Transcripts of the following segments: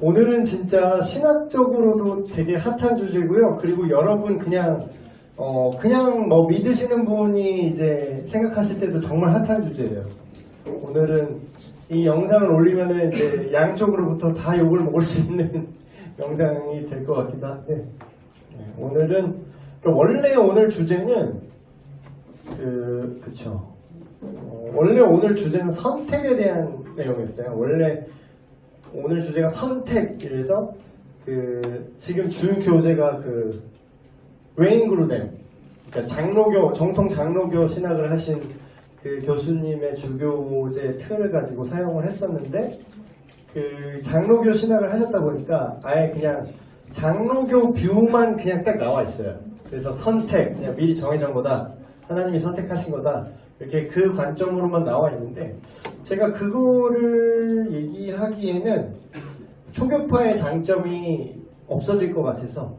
오늘은 진짜 신학적으로도 되게 핫한 주제고요. 그리고 여러분 그냥 뭐 믿으시는 분이 이제 생각하실 때도 정말 핫한 주제예요. 오늘은 이 영상을 올리면은 이제 양쪽으로부터 다 욕을 먹을 수 있는 영상이 될 것 같기도 한데, 오늘은 원래 오늘 주제는 원래 오늘 주제는 선택에 대한 내용이었어요. 원래 오늘 주제가 선택이라서 지금 주 교재가 웨인 그루뎀, 그러니까 정통 장로교 신학을 하신 그 교수님의 주교제 틀을 가지고 사용을 했었는데, 장로교 신학을 하셨다 보니까 아예 그냥 장로교 뷰만 그냥 딱 나와 있어요. 그래서 선택, 그냥 미리 정해진 거다, 하나님이 선택하신 거다, 이렇게 그 관점으로만 나와 있는데, 제가 그거를 얘기하기에는 초교파의 장점이 없어질 것 같아서,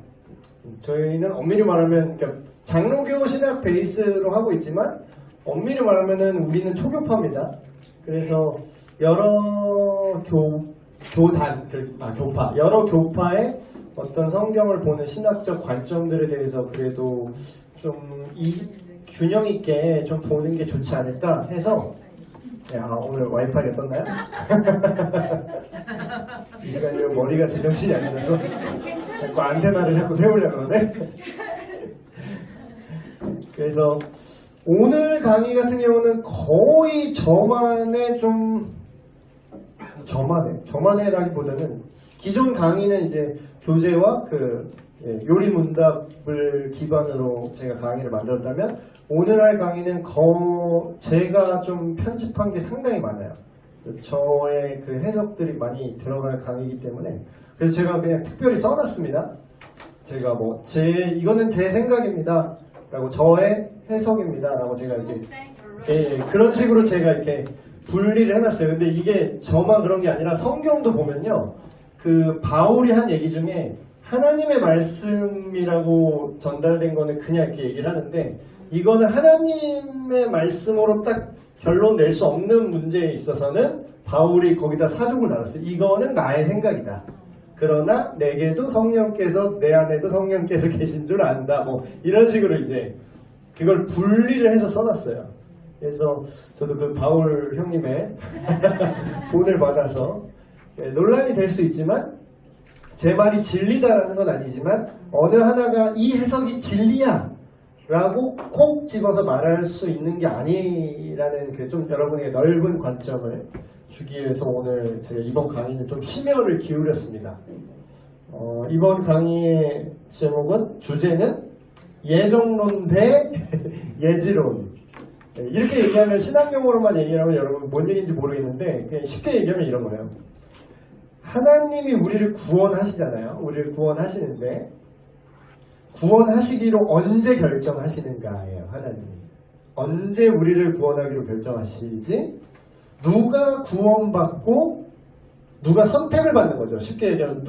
저희는 엄밀히 말하면 그러니까 장로교 신학 베이스로 하고 있지만 엄밀히 말하면은 우리는 초교파입니다. 그래서 여러 교파, 여러 교파의 어떤 성경을 보는 신학적 관점들에 대해서 그래도 좀 균형 있게 좀 보는 게 좋지 않을까 해서, 오늘 와이파이가 떴나요? 이 시간에 머리가 제정신이 아니라서 자꾸 안테나를 자꾸 세우려고 그러네. 그래서 오늘 강의 같은 경우는 거의 저만의라기보다는 기존 강의는 이제 교재와 요리 문답을 기반으로 제가 강의를 만들었다면, 오늘 할 강의는 제가 좀 편집한 게 상당히 많아요. 저의 해석들이 많이 들어갈 강의이기 때문에, 그래서 제가 그냥 특별히 써놨습니다. 제가 이거는 제 생각입니다 라고, 저의 해석입니다 라고 제가 이렇게 그런 식으로 제가 이렇게 분리를 해놨어요. 근데 이게 저만 그런 게 아니라 성경도 보면요, 바울이 한 얘기 중에 하나님의 말씀이라고 전달된 거는 그냥 이렇게 얘기를 하는데, 이거는 하나님의 말씀으로 딱 결론 낼 수 없는 문제에 있어서는 바울이 거기다 사족을 달았어요. 이거는 나의 생각이다. 그러나 내게도 성령께서, 내 안에도 성령께서 계신 줄 안다. 이런 식으로 이제 그걸 분리를 해서 써놨어요. 그래서 저도 바울 형님의 돈을 받아서 논란이 될 수 있지만, 제 말이 진리다라는 건 아니지만 어느 하나가 이 해석이 진리야 라고 콕 집어서 말할 수 있는 게 아니라는 좀 여러분에게 넓은 관점을 주기 위해서 오늘 제가 이번 강의는 좀 심혈을 기울였습니다. 이번 강의의 주제는 예정론 대 예지론. 이렇게 얘기하면 신학용어로만 얘기하면 여러분 뭔 얘기인지 모르겠는데, 그냥 쉽게 얘기하면 이런 거예요. 하나님이 우리를 구원하시잖아요. 우리를 구원하시는데, 구원하시기로 언제 결정하시는가예요. 하나님이 언제 우리를 구원하기로 결정하시지, 누가 구원받고 누가 선택을 받는 거죠. 쉽게 얘기하면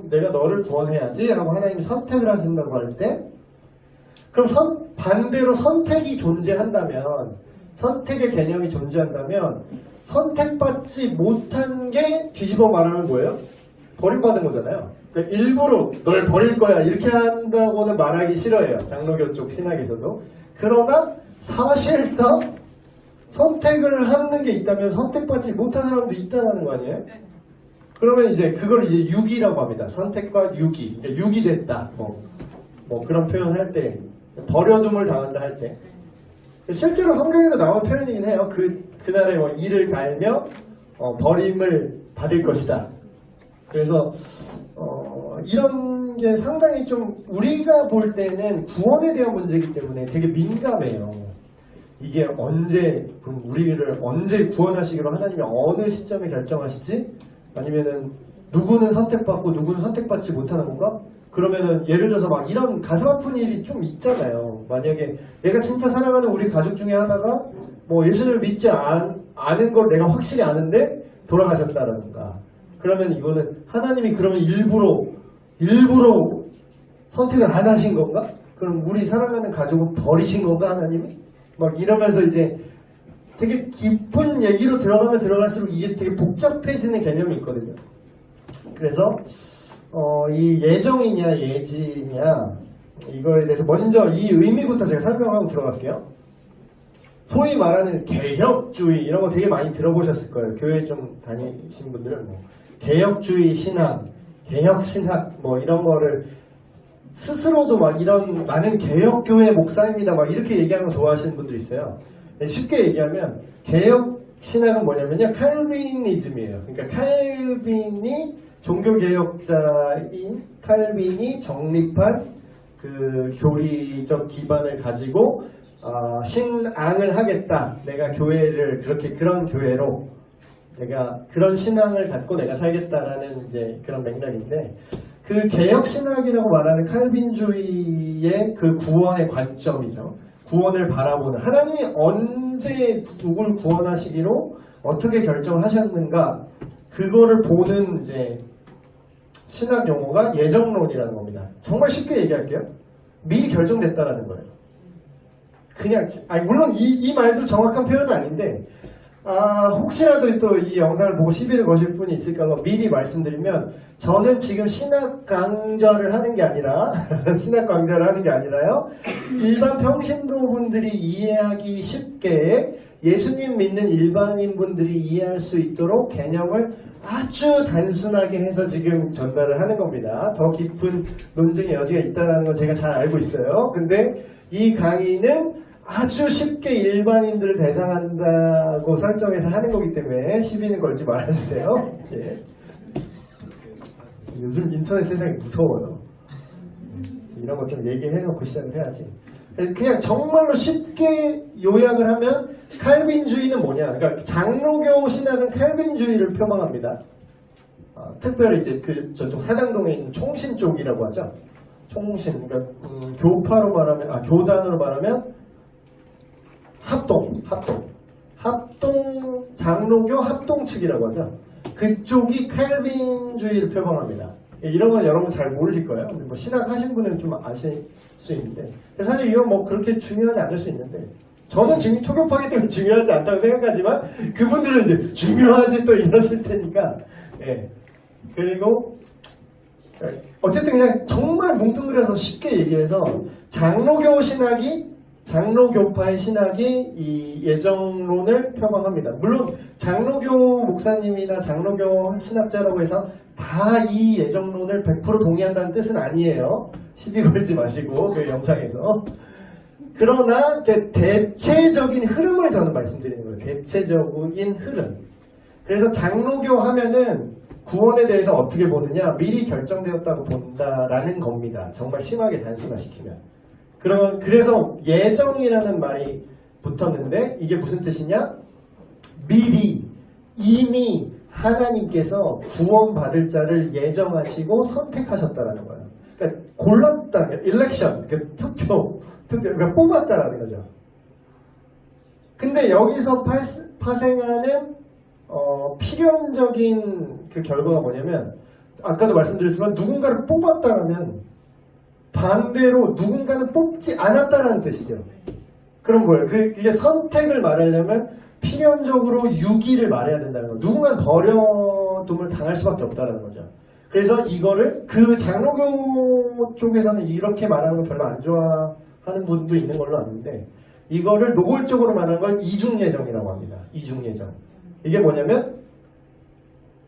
내가 너를 구원해야지 라고 하나님이 선택을 하신다고 할 때, 그럼 반대로 선택이 존재한다면, 선택의 개념이 존재한다면, 선택받지 못한 게 뒤집어 말하면 뭐예요? 버림받은 거잖아요. 그러니까 일부러 널 버릴 거야 이렇게 한다고는 말하기 싫어해요. 장로교 쪽 신학에서도. 그러나 사실상 선택을 하는 게 있다면 선택받지 못한 사람도 있다는 거 아니에요? 그러면 이제 그걸 이제 유기라고 합니다. 선택과 유기. 그러니까 유기됐다. 그런 표현할 때, 버려둠을 당한다 할 때. 실제로 성경에도 나온 표현이긴 해요. 그날에 이를 갈며 버림을 받을 것이다. 그래서 이런 게 상당히 좀 우리가 볼 때는 구원에 대한 문제이기 때문에 되게 민감해요. 이게 그럼 우리를 언제 구원하시기로 하나님이 어느 시점에 결정하시지? 아니면은 누구는 선택받고 누구는 선택받지 못하는 건가? 그러면은 예를 들어서 이런 가슴 아픈 일이 좀 있잖아요. 만약에 내가 진짜 사랑하는 우리 가족 중에 하나가 예수님을 믿지 않은 걸 내가 확실히 아는데 돌아가셨다라든가, 그러면 이거는 하나님이 그러면 일부러 선택을 안 하신 건가? 그럼 우리 사랑하는 가족을 버리신 건가 하나님이? 이러면서 이제 되게 깊은 얘기로 들어가면 들어갈수록 이게 되게 복잡해지는 개념이 있거든요. 그래서 이 예정이냐 예지냐 이거에 대해서 먼저 이 의미부터 제가 설명하고 들어갈게요. 소위 말하는 개혁주의 이런 거 되게 많이 들어보셨을 거예요. 교회 좀 다니신 분들은 뭐 개혁주의 신학, 개혁신학 뭐 이런 거를 스스로도 막 이런 나는 개혁교회 목사입니다 막 이렇게 얘기하는 거 좋아하시는 분들이 있어요. 쉽게 얘기하면 개혁신학은 뭐냐면요, 칼빈이즘이에요. 그러니까 칼빈이 종교개혁자인 칼빈이 정립한 그 교리적 기반을 가지고 신앙을 하겠다. 내가 교회를 그렇게 그런 교회로 내가 그런 신앙을 갖고 내가 살겠다라는 이제 그런 맥락인데, 그 개혁신학이라고 말하는 칼빈주의의 그 구원의 관점이죠. 구원을 바라보는 하나님이 언제 누굴 구원하시기로 어떻게 결정을 하셨는가, 그거를 보는 이제 신학 용어가 예정론이라는 겁니다. 정말 쉽게 얘기할게요. 미리 결정됐다라는 거예요. 그냥 물론 이 말도 정확한 표현은 아닌데 혹시라도 또 이 영상을 보고 시비를 거실 분이 있을까 봐 미리 말씀드리면, 저는 지금 신학 강좌를 하는 게 아니라 신학 강좌를 하는 게 아니라요, 일반 평신도 분들이 이해하기 쉽게 예수님 믿는 일반인 분들이 이해할 수 있도록 개념을 아주 단순하게 해서 지금 전달을 하는 겁니다. 더 깊은 논쟁의 여지가 있다는 건 제가 잘 알고 있어요. 근데 이 강의는 아주 쉽게 일반인들을 대상한다고 설정해서 하는 거기 때문에 시비는 걸지 말아주세요. 예. 요즘 인터넷 세상이 무서워요. 이런 거 좀 얘기해놓고 시작을 해야지. 그냥 정말로 쉽게 요약을 하면 칼빈주의는 뭐냐? 그러니까 장로교 신학은 칼빈주의를 표방합니다. 특별히 이제 그 저쪽 사당동에 있는 총신 쪽이라고 하죠. 총신, 그러니까 교파로 말하면 교단으로 말하면 합동 장로교 합동 측이라고 하죠. 그쪽이 칼빈주의를 표방합니다. 이런 건 여러분 잘 모르실 거예요. 뭐 신학 하신 분은 좀 아실 수 있는데, 사실 이건 뭐 그렇게 중요하지 않을 수 있는데, 저는 초교파기 때문에 중요하지 않다고 생각하지만 그분들은 이제 중요하지 또 이러실 테니까. 예. 그리고 어쨌든 그냥 정말 뭉뚱그려서 쉽게 얘기해서 장로교파의 신학이 이 예정론을 표방합니다. 물론 장로교 목사님이나 장로교 신학자라고 해서 다 이 예정론을 100% 동의한다는 뜻은 아니에요. 시비 걸지 마시고 그 영상에서. 그러나 대체적인 흐름을 저는 말씀드리는 거예요. 대체적인 흐름. 그래서 장로교 하면은 구원에 대해서 어떻게 보느냐, 미리 결정되었다고 본다라는 겁니다. 정말 심하게 단순화시키면. 그래서 예정이라는 말이 붙었는데, 이게 무슨 뜻이냐? 이미 하나님께서 구원받을 자를 예정하시고 선택하셨다라는 거예요. 그러니까 골랐다, 일렉션, 투표, 그러니까 뽑았다라는 거죠. 근데 여기서 파생하는 필연적인 그 결과가 뭐냐면, 아까도 말씀드렸지만 누군가를 뽑았다라면 반대로 누군가는 뽑지 않았다라는 뜻이죠. 그럼 뭐예요? 이게 선택을 말하려면 필연적으로 유기를 말해야 된다는 거예요. 누군가는 버려둠을 당할 수밖에 없다는 거죠. 그래서 이거를 그 장로교 쪽에서는 이렇게 말하는 걸 별로 안 좋아하는 분도 있는 걸로 아는데, 이거를 노골적으로 말하는 걸 이중예정이라고 합니다. 이중예정. 이게 뭐냐면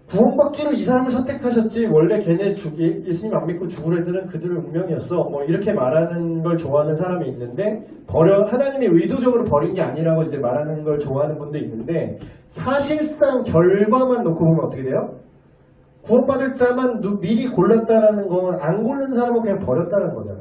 구원받기로 이 사람을 선택하셨지 원래 걔네 예수님 안 믿고 죽을 애들은 그들의 운명이었어, 뭐 이렇게 말하는 걸 좋아하는 사람이 있는데, 하나님이 의도적으로 버린 게 아니라고 이제 말하는 걸 좋아하는 분도 있는데, 사실상 결과만 놓고 보면 어떻게 돼요? 구원받을 자만 미리 골랐다라는 건 안 고른 사람은 그냥 버렸다는 거잖아.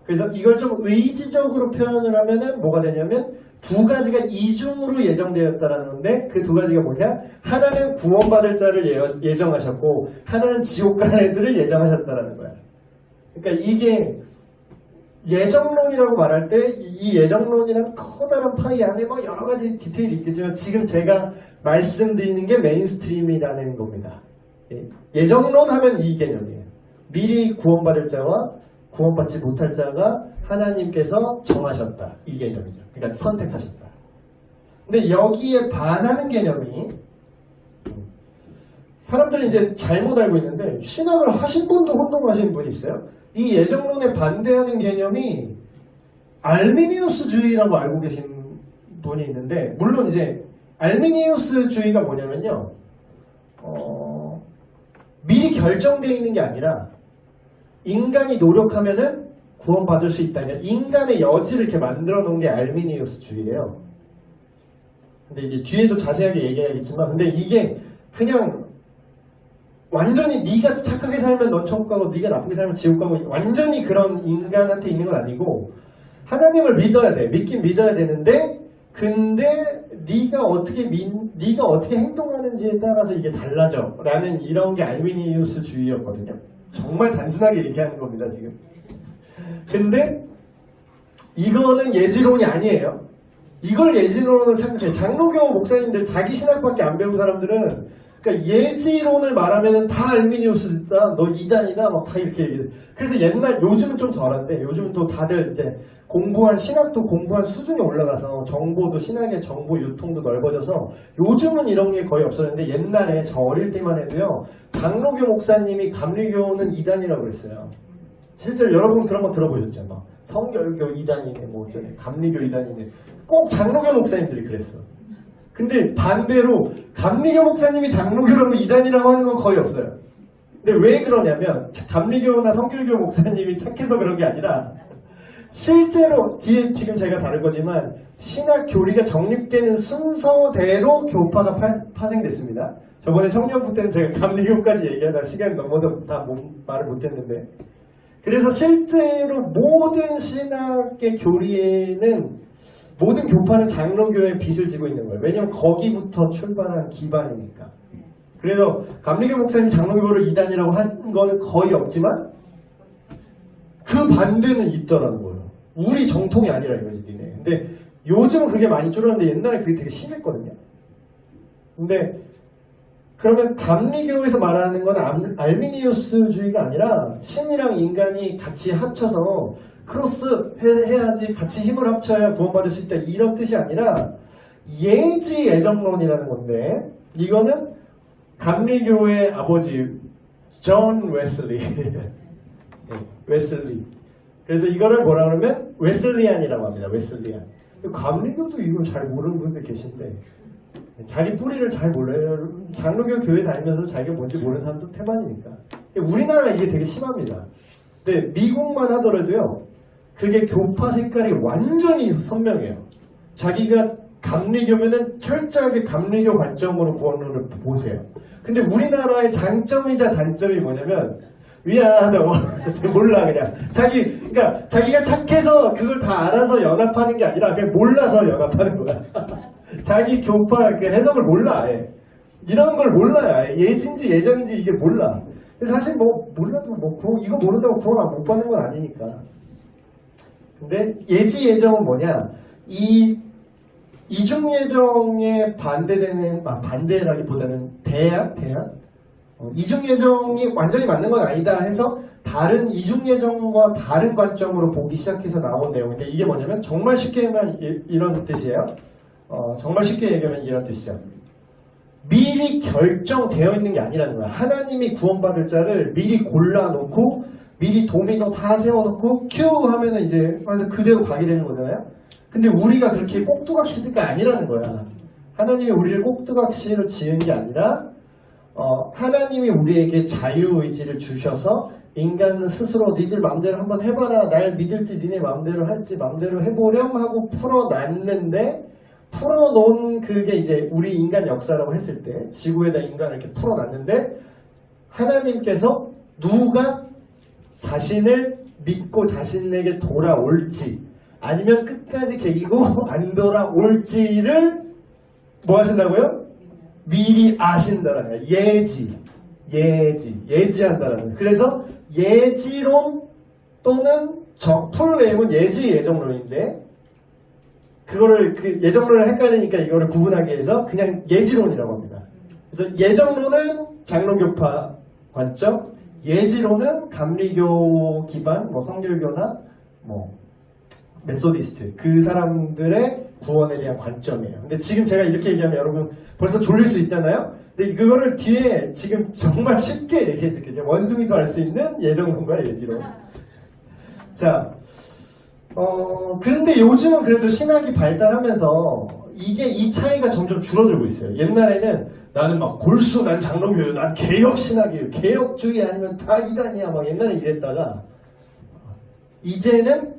그래서 이걸 좀 의지적으로 표현을 하면은 뭐가 되냐면 두 가지가 이중으로 예정되었다라는 건데, 그 두 가지가 뭐냐? 하나는 구원받을 자를 예정하셨고 하나는 지옥 갈 애들을 예정하셨다라는 거야. 그러니까 이게 예정론이라고 말할 때 이 예정론이란 커다란 파이 안에 막 여러 가지 디테일이 있겠지만 지금 제가 말씀드리는 게 메인스트림이라는 겁니다. 예정론 하면 이 개념이에요. 미리 구원받을 자와 구원받지 못할 자가 하나님께서 정하셨다, 이 개념이죠. 그러니까 선택하셨다. 근데 여기에 반하는 개념이 사람들이 이제 잘못 알고 있는데 신학을 하신 분도 혼동하시는 분이 있어요. 이 예정론에 반대하는 개념이 알미니우스주의라고 알고 계신 분이 있는데, 물론 이제 알미니우스주의가 뭐냐면요, 미리 결정되어 있는 게 아니라 인간이 노력하면은 구원받을 수 있다. 인간의 여지를 이렇게 만들어 놓은 게 알미니우스주의예요. 근데 이제 뒤에도 자세하게 얘기해야겠지만, 근데 이게 그냥 완전히 네가 착하게 살면 넌 천국 가고 네가 나쁘게 살면 지옥 가고 완전히 그런 인간한테 있는 건 아니고, 하나님을 믿어야 돼. 믿긴 믿어야 되는데, 근데 네가 어떻게 행동하는지에 따라서 이게 달라져 라는 이런 게 알미니우스주의였거든요. 정말 단순하게 얘기하는 겁니다 지금. 근데 이거는 예지론이 아니에요. 이걸 예지론으로 착각해. 장로교 목사님들 자기 신학밖에 안 배운 사람들은, 그러니까 예지론을 말하면은 다 알미니우스다, 너 이단이다, 막 다 이렇게 얘기해. 그래서 요즘은 좀 덜한데, 요즘은 또 다들 이제 신학도 공부한 수준이 올라가서 정보도, 신학의 정보 유통도 넓어져서 요즘은 이런 게 거의 없었는데, 옛날에 저 어릴 때만 해도요, 장로교 목사님이 감리교는 이단이라고 그랬어요. 실제로 여러분 그런 거 들어보셨죠? 막 성결교 이단이네, 뭐 어쩌네, 감리교 이단이네. 꼭 장로교 목사님들이 그랬어. 근데 반대로 감리교 목사님이 장로교라고 이단이라고 하는 건 거의 없어요. 근데 왜 그러냐면 감리교나 성결교 목사님이 착해서 그런 게 아니라, 실제로 뒤에 지금 제가 다룰 거지만 신학 교리가 정립되는 순서대로 교파가 파생됐습니다. 저번에 청년부 때는 제가 감리교까지 얘기하다 시간이 넘어서 다 말을 못했는데, 그래서 실제로 모든 신학의 교리에는, 모든 교파는 장로교의 빚을 지고 있는 거예요. 왜냐하면 거기부터 출발한 기반이니까. 그래서 감리교 목사님 장로교를 이단이라고 한 거는 거의 없지만 그 반대는 있더라는 거예요. 우리 정통이 아니라 이거지 니네. 근데 요즘은 그게 많이 줄었는데 옛날에 그게 되게 심했거든요. 근데 그러면 감리교에서 말하는 건 알미니우스주의가 아니라 신이랑 인간이 같이 합쳐서 크로스 해야지, 같이 힘을 합쳐야 구원받을 수 있다, 이런 뜻이 아니라 예지 예정론이라는 건데, 이거는 감리교의 아버지 존 웨슬리 웨슬리. 그래서 이거를 뭐라 그러면 웨슬리안이라고 합니다. 웨슬리안. 감리교도 이걸 잘 모르는 분들 계신데, 자기 뿌리를 잘 몰라요. 장로교 교회 다니면서 자기가 뭔지 모르는 사람도 태반이니까. 우리나라가 이게 되게 심합니다. 근데 미국만 하더라도요, 그게 교파 색깔이 완전히 선명해요. 자기가 감리교면은 철저하게 감리교 관점으로 구원론을 보세요. 근데 우리나라의 장점이자 단점이 뭐냐면, 미안하다고 몰라, 그냥 그러니까 자기가 착해서 그걸 다 알아서 연합하는 게 아니라 그냥 몰라서 연합하는 거야. 자기 교파 그 해석을 몰라, 아예. 이런 걸 몰라요, 아예. 예진지 예정인지 이게 몰라. 사실 뭐 몰라도 이거 모른다고 구원 못 받는 건 아니니까. 근데 예지 예정은 뭐냐? 이중 예정에 반대라기보다는 대안? 이중 예정이 완전히 맞는 건 아니다 해서 다른 이중 예정과 다른 관점으로 보기 시작해서 나온 내용인데, 이게 뭐냐면 정말 쉽게 하면 이런 뜻이에요. 정말 쉽게 얘기하면 이런 뜻이죠. 미리 결정되어 있는 게 아니라는 거야. 하나님이 구원받을 자를 미리 골라놓고 미리 도미노 다 세워놓고 큐 하면은 이제 그대로 가게 되는 거잖아요. 근데 우리가 그렇게 꼭두각시가 아니라는 거야. 하나님이 우리를 꼭두각시로 지은 게 아니라, 하나님이 우리에게 자유의지를 주셔서 인간은 스스로 니들 마음대로 한번 해봐라, 날 믿을지 니네 마음대로 할지 마음대로 해보렴 하고 풀어놨는데, 풀어놓은 그게 이제 우리 인간 역사라고 했을 때 지구에다 인간을 이렇게 풀어놨는데, 하나님께서 누가 자신을 믿고 자신에게 돌아올지 아니면 끝까지 개기고 안 돌아올지를 뭐 하신다고요? 미리 아신다라는 거예요. 예지한다라는 거예요. 그래서 예지론 또는 풀네임은 예지 예정론인데, 그거를 예정론을 헷갈리니까 이거를 구분하기 위해서 그냥 예지론이라고 합니다. 그래서 예정론은 장로교파 관점, 예지론은 감리교 기반, 성결교나 메소디스트, 그 사람들의 구원에 대한 관점이에요. 근데 지금 제가 이렇게 얘기하면 여러분 벌써 졸릴 수 있잖아요. 근데 그거를 뒤에 지금 정말 쉽게 얘기해 줄게요. 원숭이도 알 수 있는 예정론과 예지론. 자, 그런데 요즘은 그래도 신학이 발달하면서 이 차이가 점점 줄어들고 있어요. 옛날에는 나는 막 골수, 난 장로교요, 난 개혁신학이에요, 개혁주의 아니면 다 이단이야, 막 옛날에 이랬다가 이제는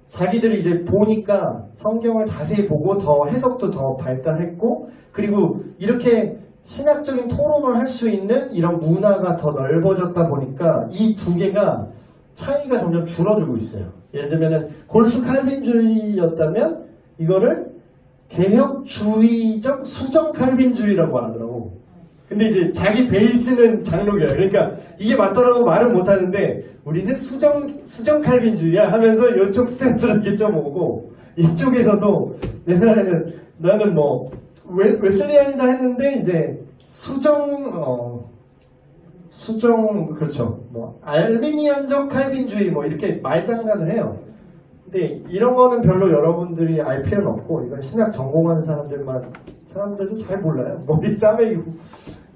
자기들이 이제 보니까 성경을 자세히 보고 더 해석도 더 발달했고, 그리고 이렇게 신학적인 토론을 할 수 있는 이런 문화가 더 넓어졌다 보니까 이 두 개가 차이가 점점 줄어들고 있어요. 예를 들면은 골수 칼빈주의였다면 이거를 개혁주의적 수정 칼빈주의라고 하더라고. 근데 이제 자기 베이스는 장로교야. 그러니까 이게 맞다라고 말은 못하는데 우리는 수정 칼빈주의야 하면서 이쪽 스탠스를 이렇게 좀 오고, 이쪽에서도 옛날에는 나는 뭐 웨슬리안이다 했는데 이제 그렇죠. 뭐 알비니안적 칼빈주의 뭐 이렇게 말장난을 해요. 근데 이런 거는 별로 여러분들이 알 필요는 없고, 이건 신학 전공하는 사람들도 잘 몰라요. 머리 싸매기고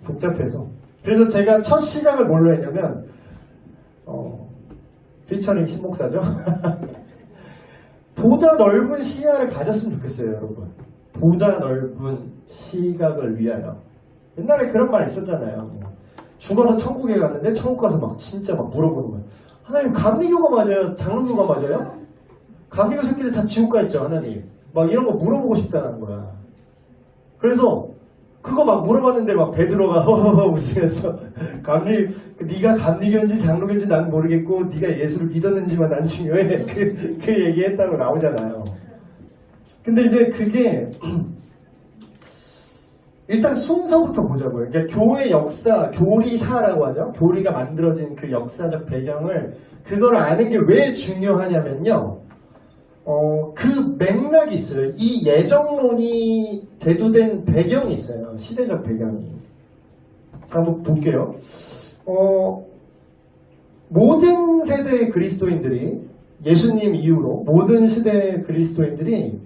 복잡해서. 그래서 제가 첫 시작을 뭘로 했냐면 피처링 신목사죠. 보다 넓은 시야를 가졌으면 좋겠어요, 여러분. 보다 넓은 시각을 위하여. 옛날에 그런 말 있었잖아요. 죽어서 천국에 갔는데 천국 가서 막 진짜 막 물어보는 거예요. 하나님, 감리교가 맞아요? 장로교가 맞아요? 감리교 새끼들 다 지옥 가 있죠, 하나님. 막 이런 거 물어보고 싶다는 거야. 그래서 그거 막 물어봤는데 막 베드로가 허허허 웃으면서 네가 감리교인지 장로교인지 난 모르겠고 네가 예수를 믿었는지만 난 중요해. 그 얘기했다고 나오잖아요. 근데 이제 그게 일단 순서부터 보자고요. 그러니까 교회 역사, 교리사라고 하죠. 교리가 만들어진 그 역사적 배경을, 그걸 아는 게 왜 중요하냐면요. 그 맥락이 있어요. 이 예정론이 대두된 배경이 있어요. 시대적 배경이. 자, 한번 볼게요. 모든 세대의 그리스도인들이, 예수님 이후로 모든 시대의 그리스도인들이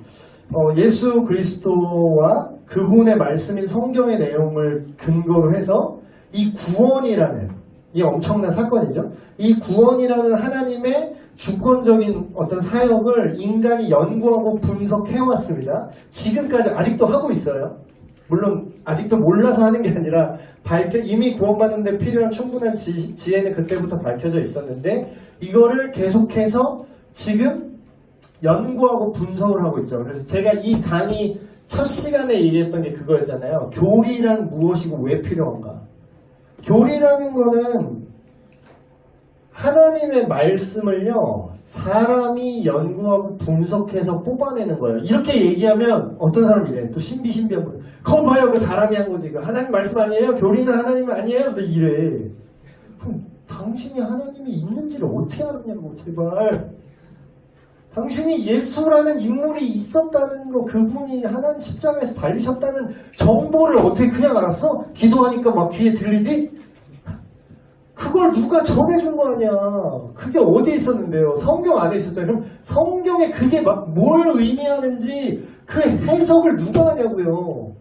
예수 그리스도와 그분의 말씀인 성경의 내용을 근거로 해서 이 구원이라는, 이 엄청난 사건이죠. 이 구원이라는 하나님의 주권적인 어떤 사역을 인간이 연구하고 분석해왔습니다. 지금까지 아직도 하고 있어요. 물론 아직도 몰라서 하는 게 아니라 이미 구원받는 데 필요한 충분한 지혜는 그때부터 밝혀져 있었는데, 이거를 계속해서 지금 연구하고 분석을 하고 있죠. 그래서 제가 이 강의 첫 시간에 얘기했던 게 그거였잖아요. 교리란 무엇이고 왜 필요한가. 교리라는 거는 하나님의 말씀을요, 사람이 연구하고 분석해서 뽑아내는 거예요. 이렇게 얘기하면 어떤 사람이 이래. 또 신비한 분. 그거 봐요, 그 사람이 한 거지. 그 하나님 말씀 아니에요? 교리는 하나님 아니에요? 또 이래. 그럼 당신이 하나님이 있는지를 어떻게 알았냐고, 제발. 당신이 예수라는 인물이 있었다는 거, 그분이 하나님 십자가에서 달리셨다는 정보를 어떻게 그냥 알았어? 기도하니까 막 귀에 들리니? 그걸 누가 전해준 거 아니야. 그게 어디에 있었는데요? 성경 안에 있었잖아요. 그럼 성경에 그게 막 뭘 의미하는지 그 해석을 누가 하냐고요.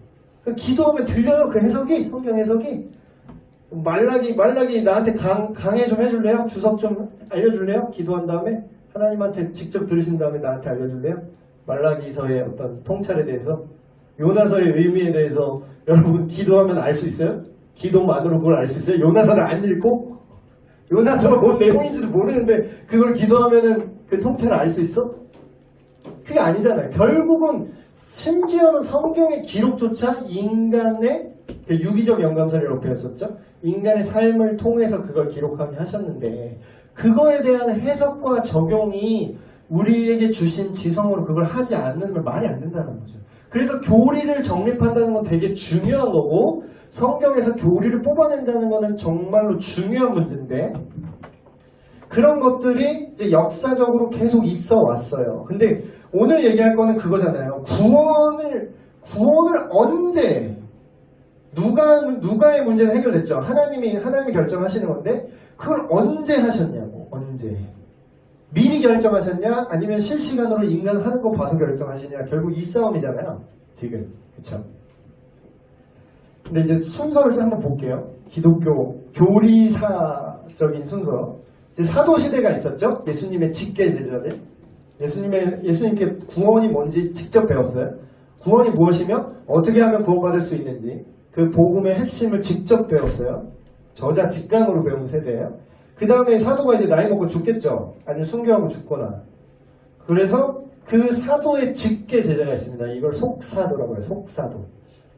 기도하면 들려요, 그 해석이? 성경 해석이? 말라기 나한테 강해 좀 해줄래요? 주석 좀 알려줄래요? 기도한 다음에 하나님한테 직접 들으신 다음에 나한테 알려줄래요? 말라기서의 어떤 통찰에 대해서, 요나서의 의미에 대해서 여러분 기도하면 알 수 있어요? 기도만으로 그걸 알 수 있어요? 요나서를 안 읽고? 요나서가 뭔 내용인지도 모르는데 그걸 기도하면은 그 통찰을 알 수 있어? 그게 아니잖아요. 결국은 심지어는 성경의 기록조차 인간의 유기적 영감사를 표현했었죠. 인간의 삶을 통해서 그걸 기록하게 하셨는데, 그거에 대한 해석과 적용이 우리에게 주신 지성으로 그걸 하지 않는 말이 안 된다는 거죠. 그래서 교리를 정립한다는 건 되게 중요한 거고, 성경에서 교리를 뽑아낸다는 거는 정말로 중요한 문제인데, 그런 것들이 이제 역사적으로 계속 있어 왔어요. 근데 오늘 얘기할 거는 그거잖아요. 구원을 언제, 누가의 문제는 해결됐죠. 하나님이 결정하시는 건데, 그걸 언제 하셨냐고. 언제. 미리 결정하셨냐, 아니면 실시간으로 인간 하는 거 봐서 결정하시냐. 결국 이 싸움이잖아요, 지금. 그쵸? 근데 이제 순서를 한번 볼게요. 기독교 교리사적인 순서. 이제 사도 시대가 있었죠. 예수님의 직계 제자들. 예수님께 구원이 뭔지 직접 배웠어요. 구원이 무엇이며 어떻게 하면 구원받을 수 있는지 그 복음의 핵심을 직접 배웠어요. 저자 직강으로 배운 세대예요. 그 다음에 사도가 이제 나이 먹고 죽겠죠. 아니면 순교하고 죽거나. 그래서 그 사도의 직계 제자가 있습니다. 이걸 속사도라고 해요. 속사도.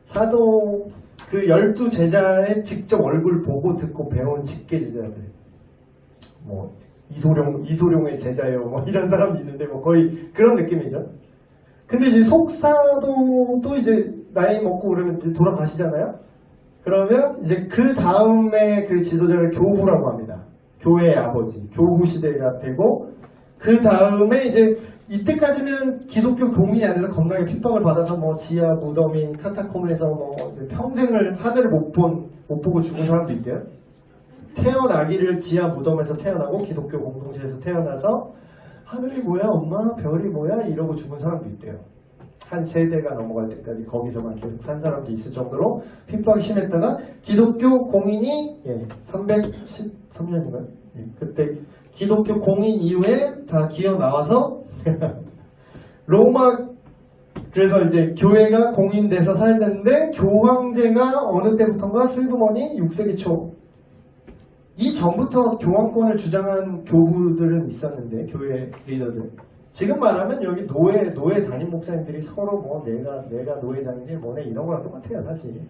사도 그 12제자의 직접 얼굴 보고 듣고 배운 직계 제자들. 뭐 이소룡의 제자예요. 뭐 이런 사람이 있는데 뭐 거의 그런 느낌이죠. 근데 이제 속사도도 이제 나이 먹고 그러면 이제 돌아가시잖아요. 그러면 이제 그 다음에 그 지도자를 교부라고 합니다. 교회의 아버지, 교부 시대가 되고 그 다음에 이제 이때까지는 기독교 공인이 안 돼서 건강에 핍박을 받아서 뭐 지하 무덤인 카타콤에서 뭐 평생을 하늘을 못 보고 죽은 사람도 있대요. 태어나기를 지하 무덤에서 태어나고 기독교 공동체에서 태어나서 하늘이 뭐야 엄마 별이 뭐야 이러고 죽은 사람도 있대요. 한 세대가 넘어갈 때까지 거기서만 계속 산 사람도 있을 정도로 핍박이 심했다가 기독교 공인이 313년인가요? 그때 기독교 공인 이후에 다 기어 나와서 로마 그래서 이제 교회가 공인돼서 살았는데 교황제가 어느 때부터인가 슬그머니 6세기 초 이 전부터 교황권을 주장한 교부들은 있었는데 교회 리더들 지금 말하면 여기 노예 담임 목사님들이 서로 뭐 내가 노회장이니 뭐네 이런 거랑 똑같아요 사실.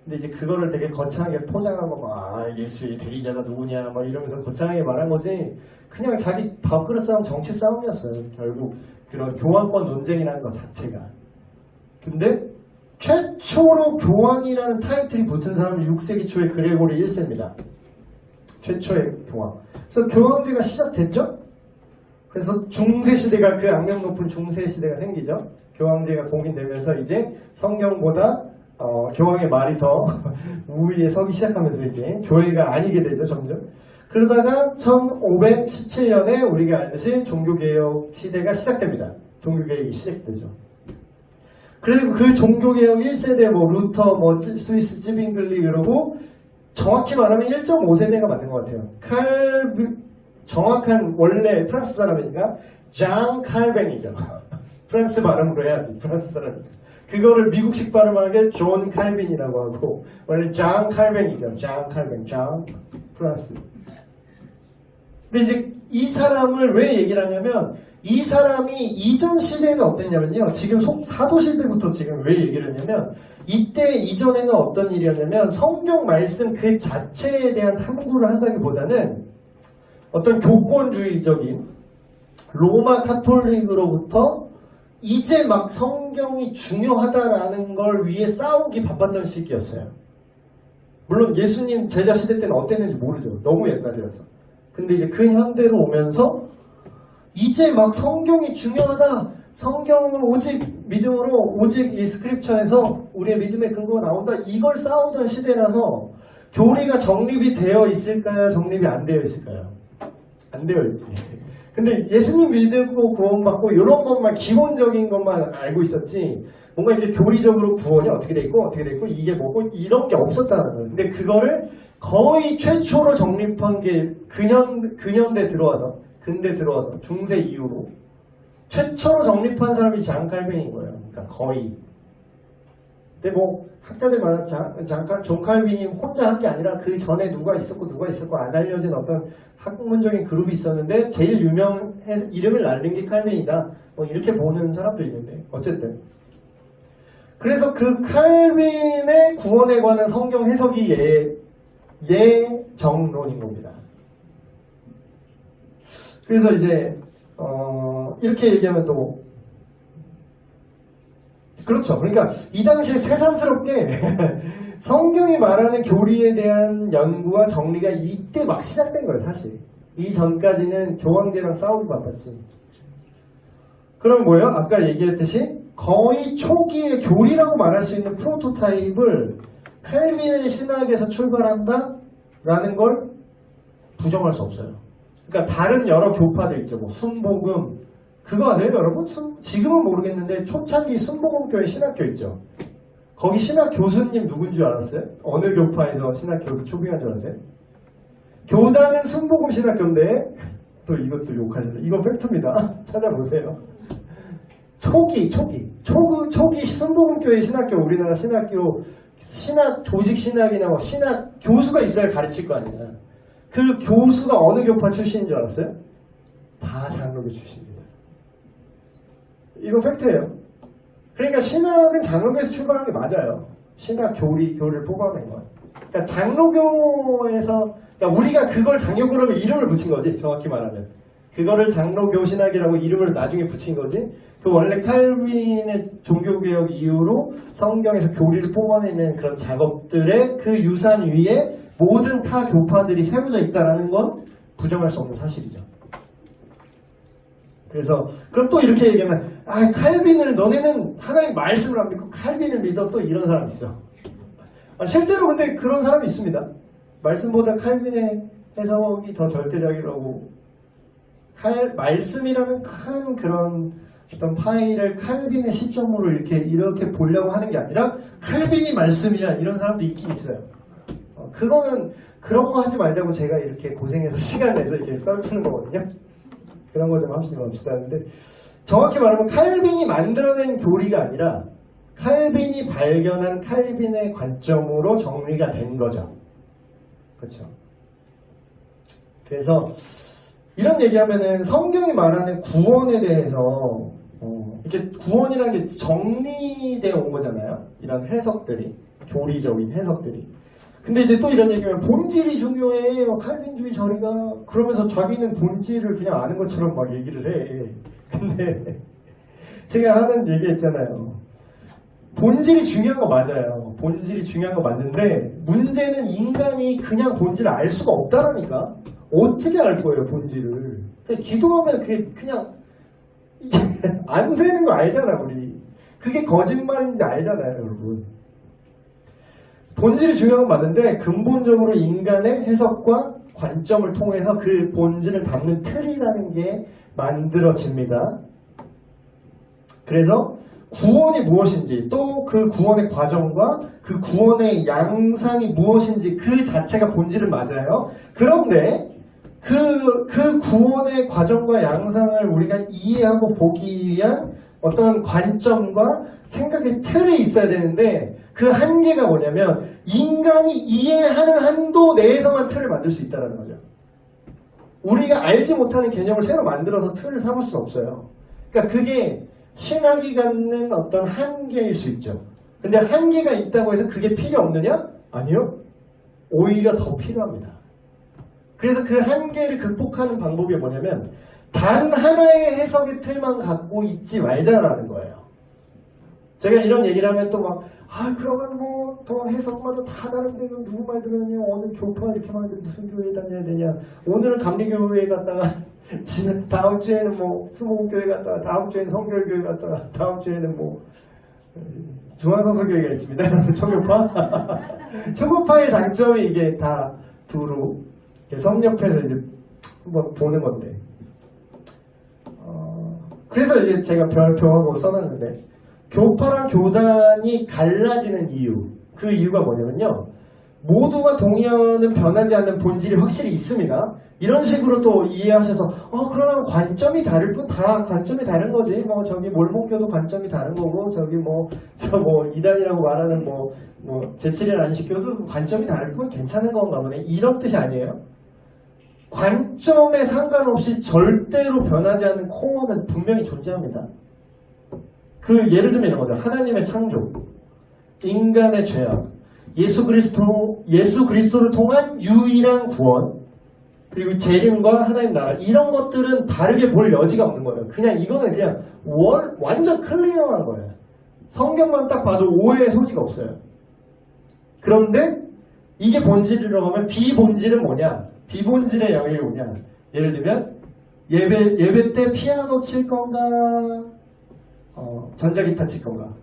근데 이제 그거를 되게 거창하게 포장하고 막 예수의 대리자가 누구냐 막 이러면서 거창하게 말한 거지 그냥 자기 밥그릇 싸움 정치 싸움이었어요. 결국 그런 교황권 논쟁이라는 것 자체가. 근데 최초로 교황이라는 타이틀이 붙은 사람은 6세기 초에 그레고리 1세입니다. 최초의 교황. 그래서 교황제가 시작됐죠. 그래서 중세시대가 그 악명 높은 중세시대가 생기죠. 교황제가 공인되면서 이제 성경보다 교황의 말이 더 우위에 서기 시작하면서 이제 교회가 아니게 되죠 점점. 그러다가 1517년에 우리가 알듯이 종교개혁 시대가 시작됩니다. 종교개혁이 시작되죠. 그래서 그 종교개혁 1세대 뭐 루터 뭐 스위스 찌빙글리 그러고 정확히 말하면 1.5세대가 맞는 것 같아요. 정확한 원래 프랑스 사람이니까 장 칼뱅이죠. 프랑스 발음으로 해야지. 프랑스 사람. 그거를 미국식 발음하게 존 칼빈이라고 하고 원래 장 칼뱅이죠. 장 칼뱅. 장 프랑스. 근데 이제 이 사람을 왜 얘기를 하냐면 이 사람이 이전 시대에는 어땠냐면요. 지금 사도 시대부터 지금 왜 얘기를 하냐면 이때 이전에는 어떤 일이었냐면 성경 말씀 그 자체에 대한 탐구를 한다기보다는 어떤 교권주의적인 로마 카톨릭으로부터 이제 막 성경이 중요하다라는 걸 위해 싸우기 바빴던 시기였어요. 물론 예수님 제자 시대 때는 어땠는지 모르죠. 너무 옛날이라서. 근데 이제 근현대로 오면서 이제 막 성경이 중요하다. 성경을 오직 믿음으로 오직 이 스크립처에서 우리의 믿음의 근거가 나온다. 이걸 싸우던 시대라서 교리가 정립이 되어 있을까요? 정립이 안 되어 있을까요? 안 되어 있지. 근데 예수님 믿고 구원받고 이런 것만 기본적인 것만 알고 있었지 뭔가 이게 교리적으로 구원이 어떻게 돼 있고 어떻게 돼 있고 이게 뭐고 이런 게 없었다는 거예요. 근데 그거를 거의 최초로 정립한 게 근현대 들어와서 근대 들어와서 중세 이후로 최초로 정립한 사람이 장 칼빈인 거예요. 그러니까 거의. 근데 뭐 학자들 말하는 존 칼빈이 혼자 한 게 아니라 그 전에 누가 있었고 안 알려진 어떤 학문적인 그룹이 있었는데 제일 유명해서 이름을 날린 게 칼빈이다. 뭐 이렇게 보는 사람도 있는데 어쨌든. 그래서 그 칼빈의 구원에 관한 성경 해석이 예정론인 겁니다. 그래서 이제 이렇게 얘기하면 또 그렇죠. 그러니까 이 당시에 새삼스럽게 성경이 말하는 교리에 대한 연구와 정리가 이때 막 시작된 거예요. 사실 이 전까지는 교황제랑 싸우기 바빴지. 그럼 뭐예요? 아까 얘기했듯이 거의 초기의 교리라고 말할 수 있는 프로토타입을 칼빈의 신학에서 출발한다 라는 걸 부정할 수 없어요. 그러니까 다른 여러 교파들 있죠. 뭐 순복음 그거 아세요 여러분? 지금은 모르겠는데 초창기 순복음교회 신학교 있죠. 거기 신학 교수님 누군 줄 알았어요? 어느 교파에서 신학 교수 초빙한 줄 아세요? 교단은 순복음 신학교인데 또 이것도 욕하시네. 이건 팩트입니다. 찾아보세요. 초기 순복음교회 신학교, 우리나라 신학교 신학 조직 신학이나 뭐 신학 교수가 있어야 가르칠 거 아니야. 그 교수가 어느 교파 출신인 줄 알았어요? 다 장로교 출신입니다. 이거 팩트예요. 그러니까 신학은 장로교에서 출발한 게 맞아요. 신학 교를 뽑아낸 거예요. 그러니까 장로교에서, 그러니까 우리가 그걸 장로교라고 이름을 붙인 거지, 정확히 말하면. 그거를 장로교 신학이라고 이름을 나중에 붙인 거지. 그 원래 칼빈의 종교개혁 이후로 성경에서 교리를 뽑아내는 그런 작업들의 그 유산 위에 모든 타 교파들이 세워져 있다는 건 부정할 수 없는 사실이죠. 그래서 그럼 또 이렇게 얘기하면 칼빈을 너네는 하나님 말씀을 안 믿고 칼빈을 믿어, 또 이런 사람이 있어. 실제로 근데 그런 사람이 있습니다. 말씀보다 칼빈의 해석이 더 절대적이라고. 말씀이라는 큰 그런 어떤 파일을 칼빈의 시점으로 이렇게 보려고 하는 게 아니라 칼빈이 말씀이야, 이런 사람도 있긴 있어요. 그거는 그런 거 하지 말자고 제가 이렇게 고생해서 시간 내서 이렇게 썰푸는 거거든요. 그런 거 좀 합시다 하는데, 정확히 말하면 칼빈이 만들어낸 교리가 아니라 칼빈이 발견한 칼빈의 관점으로 정리가 된 거죠. 그렇죠? 그래서 이런 얘기하면은 성경이 말하는 구원에 대해서 이렇게 구원이라는 게 정리되어 온 거잖아요. 이런 해석들이, 교리적인 해석들이. 근데 이제 또 이런 얘기하면 본질이 중요해, 칼빈주의 저리가, 그러면서 자기는 본질을 그냥 아는 것처럼 막 얘기를 해. 근데 제가 하는 얘기 했잖아요. 본질이 중요한 거 맞아요. 본질이 중요한 거 맞는데 문제는 인간이 그냥 본질을 알 수가 없다라니까. 어떻게 알 거예요, 본질을. 기도하면 그게 그냥 안 되는 거 알잖아, 우리. 그게 거짓말인지 알잖아요, 여러분. 본질이 중요한 건 맞는데 근본적으로 인간의 해석과 관점을 통해서 그 본질을 담는 틀이라는 게 만들어집니다. 그래서 구원이 무엇인지, 또 그 구원의 과정과 그 구원의 양상이 무엇인지 그 자체가 본질은 맞아요. 그런데 그 구원의 과정과 양상을 우리가 이해하고 보기 위한 어떤 관점과 생각의 틀이 있어야 되는데, 그 한계가 뭐냐면 인간이 이해하는 한도 내에서만 틀을 만들 수 있다는 거죠. 우리가 알지 못하는 개념을 새로 만들어서 틀을 삼을 수 없어요. 그러니까 그게 신학이 갖는 어떤 한계일 수 있죠. 근데 한계가 있다고 해서 그게 필요 없느냐? 아니요. 오히려 더 필요합니다. 그래서 그 한계를 극복하는 방법이 뭐냐면 단 하나의 해석의 틀만 갖고 있지 말자라는 거예요. 제가 이런 얘기를 하면 또 막 그러면 뭐 더 해석마다 다 다른데 그럼 누구 말 들으냐, 어느 교파 이렇게 말하는데 무슨 교회 다녀야 되냐, 오늘은 감리교회 갔다가 다음 주에는 뭐 수목교회 갔다가, 다음 주에는 성결교회 갔다가, 다음 주에는 뭐 중앙성서교회가 있습니다. 초교파. 초교파의 장점이 이게 다 두루 섭렵해서 이제 한번 보는 건데, 그래서 이게 제가 별표하고 써놨는데, 교파랑 교단이 갈라지는 이유, 그 이유가 뭐냐면요, 모두가 동의하는 변하지 않는 본질이 확실히 있습니다. 이런 식으로 또 이해하셔서 그러면 관점이 다를 뿐, 다 관점이 다른 거지, 뭐 저기 몰몬교도 관점이 다른 거고, 저기 이단이라고 말하는 제7일 안식교도 관점이 다를 뿐 괜찮은 건가 보네, 이런 뜻이 아니에요. 관점에 상관없이 절대로 변하지 않는 코어는 분명히 존재합니다. 예를 들면 이런 거죠. 하나님의 창조, 인간의 죄악, 예수 그리스도를 통한 유일한 구원, 그리고 재림과 하나님 나라, 이런 것들은 다르게 볼 여지가 없는 거예요. 이거는 그냥 완전 클리어한 거예요. 성경만 딱 봐도 오해의 소지가 없어요. 그런데 이게 본질이라고 하면 비본질은 뭐냐? 비본질의 영역이 뭐냐? 예를 들면 예배 때 피아노 칠 건가? 전자기타 칠 건가?